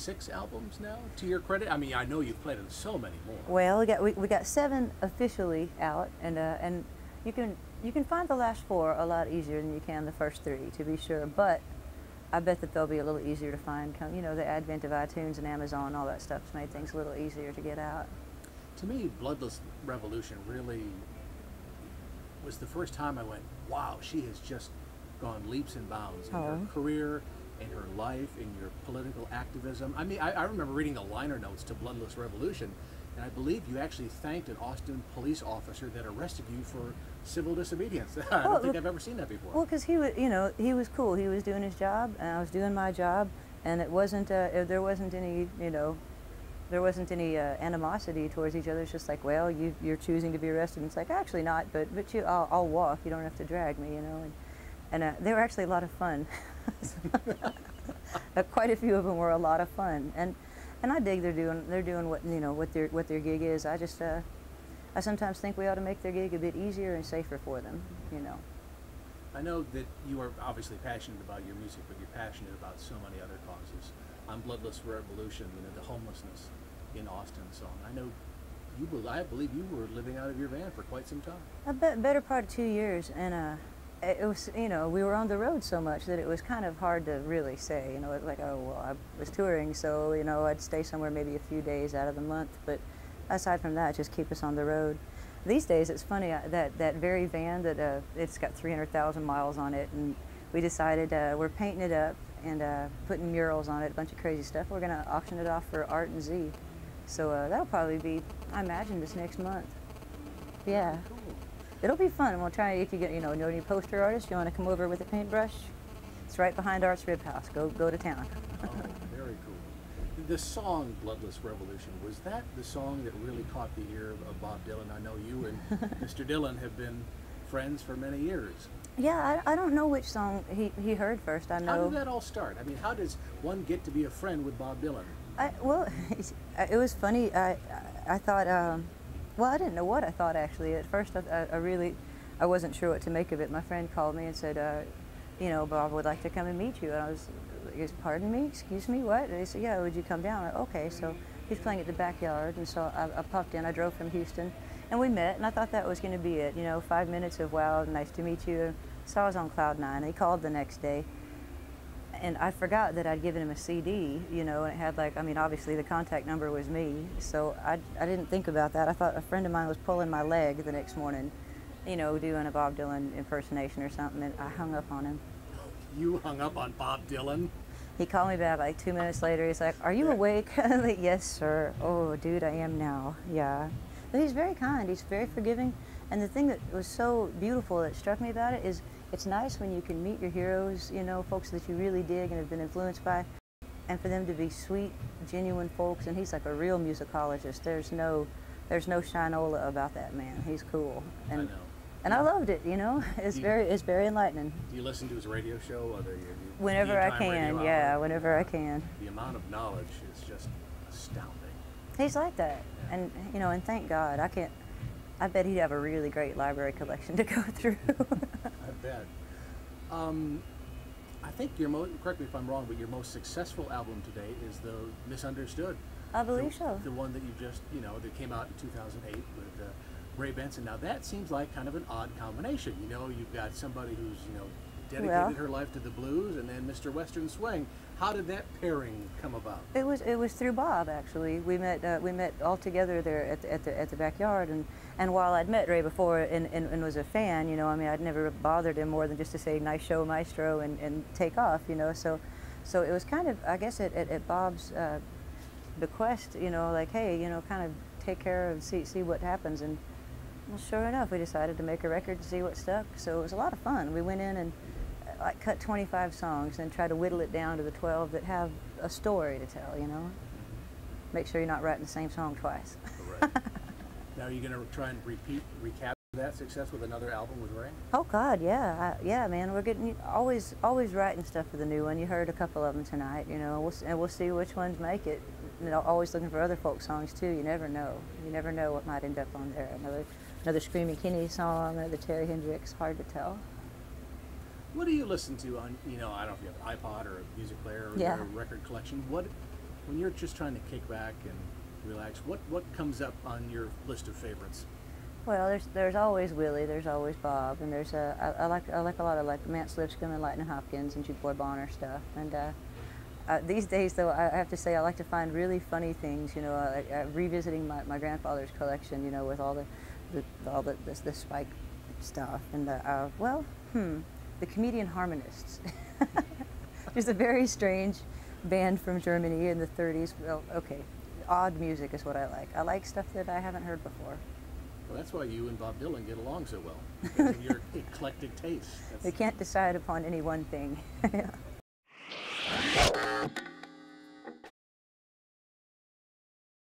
6 albums now, to your credit? I mean, I know you've played on so many more. Well, we got 7 officially out, and you can find the last 4 a lot easier than you can the first 3, to be sure. But I bet that they'll be a little easier to find. You know, the advent of iTunes and Amazon, all that stuff's made things a little easier to get out. To me, Bloodless Revolution really was the first time I went, wow, she has just gone leaps and bounds in her career, in her life, in your political activism. I mean, I remember reading the liner notes to Bloodless Revolution, and I believe you actually thanked an Austin police officer that arrested you for civil disobedience. I don't think I've ever seen that before. Well, because he was, you know, he was cool. He was doing his job, and I was doing my job, and it wasn't, there wasn't any, you know, there wasn't any animosity towards each other. It's just like, well, you're choosing to be arrested. And it's like, actually not, but I'll walk. You don't have to drag me, you know. And they were actually a lot of fun. Quite a few of them were a lot of fun, and I dig they're doing what, you know, what their gig is. I just I sometimes think we ought to make their gig a bit easier and safer for them, you know. I know that you are obviously passionate about your music, but you're passionate about so many other causes. On Bloodless Revolution, you know, the homelessness in Austin song. I know I believe you were living out of your van for quite some time. A better part of 2 years, and it was, you know, we were on the road so much that it was kind of hard to really say, you know, it was like, oh, well, I was touring, so, you know, I'd stay somewhere maybe a few days out of the month, but aside from that, just keep us on the road. These days, it's funny, that very van, that it's got 300,000 miles on it, and we decided we're painting it up and putting murals on it, a bunch of crazy stuff. We're going to auction it off for Art and Z. So that'll probably be, I imagine, this next month. Yeah. Cool. It'll be fun, and we'll try, if you get, you know any poster artists, you want to come over with a paintbrush, it's right behind Art's Rib House. Go to town. Oh, very cool. The song Bloodless Revolution, was that the song that really caught the ear of Bob Dylan? I know you and Mr. Dylan have been friends for many years. Yeah, I don't know which song he heard first. I know. How did that all start? I mean, how does one get to be a friend with Bob Dylan? Well, it was funny. I thought, well, I didn't know what I thought, actually. At first, I wasn't sure what to make of it. My friend called me and said, you know, Bob would like to come and meet you. And I was, pardon me, excuse me, what? And they said, yeah, would you come down? Okay, so he's playing at the Backyard, and so I popped in. I drove from Houston, and we met, and I thought that was going to be it. You know, 5 minutes of, wow, nice to meet you. So I was on cloud 9. He called the next day, and I forgot that I'd given him a CD, you know, and it had, like, I mean, obviously the contact number was me, so I didn't think about that. I thought a friend of mine was pulling my leg the next morning, you know, doing a Bob Dylan impersonation or something, and I hung up on him. You hung up on Bob Dylan? He called me back like 2 minutes later. He's like, are you awake? I'm like, yes, sir. Oh, dude, I am now. Yeah. But he's very kind. He's very forgiving. And the thing that was so beautiful that struck me about it is it's nice when you can meet your heroes, you know, folks that you really dig and have been influenced by, and for them to be sweet, genuine folks. And he's like a real musicologist. There's no shinola about that man. He's cool. And, I know. And I loved it, you know. It's very enlightening. Do you listen to his radio show? Whenever I can, yeah, whenever I can. The amount of knowledge is just astounding. He's like that, and you know, and thank God. I bet he'd have a really great library collection to go through. I bet. I think correct me if I'm wrong, but your most successful album to date is the Misunderstood. I believe so. The one that you just, you know, that came out in 2008 with Ray Benson. Now that seems like kind of an odd combination. You know, you've got somebody who's, you know, dedicated her life to the blues, and then Mr. Western Swing. How did that pairing come about? It was through Bob, actually. We met all together there at the Backyard, and while I'd met Ray before and was a fan, you know, I mean, I'd never bothered him more than just to say nice show, maestro, and take off, you know. So it was kind of, I guess, at Bob's bequest, you know, like, hey, you know, kind of take care of, see what happens. And well, sure enough, we decided to make a record to see what stuck. So it was a lot of fun. We went in and like cut 25 songs and tried to whittle it down to the 12 that have a story to tell, you know. Make sure you're not writing the same song twice. Right. Now, are you going to try and recap that success with another album with Ray? Oh God, yeah, yeah, man. We're getting always writing stuff for the new one. You heard a couple of them tonight, you know. We'll see which ones make it. You know, always looking for other folk songs too. You never know. You never know what might end up on there. Another Screaming Kenny song, another Terry Hendricks. Hard to tell. What do you listen to on, you know, I don't know if you have an iPod or a music player or a record collection. What when you're just trying to kick back and relax, what comes up on your list of favorites? Well, there's always Willie, there's always Bob, and there's I like a lot of like Mance Lipscomb and Lightning Hopkins and Juke Boy Bonner stuff. And these days, though, I have to say I like to find really funny things. You know, revisiting my grandfather's collection. You know, with all the Spike stuff. And the Comedian Harmonists. Just a very strange band from Germany in the 30s. Well, okay, odd music is what I like. I like stuff that I haven't heard before. Well, that's why you and Bob Dylan get along so well, because of your eclectic taste. They can't decide upon any one thing.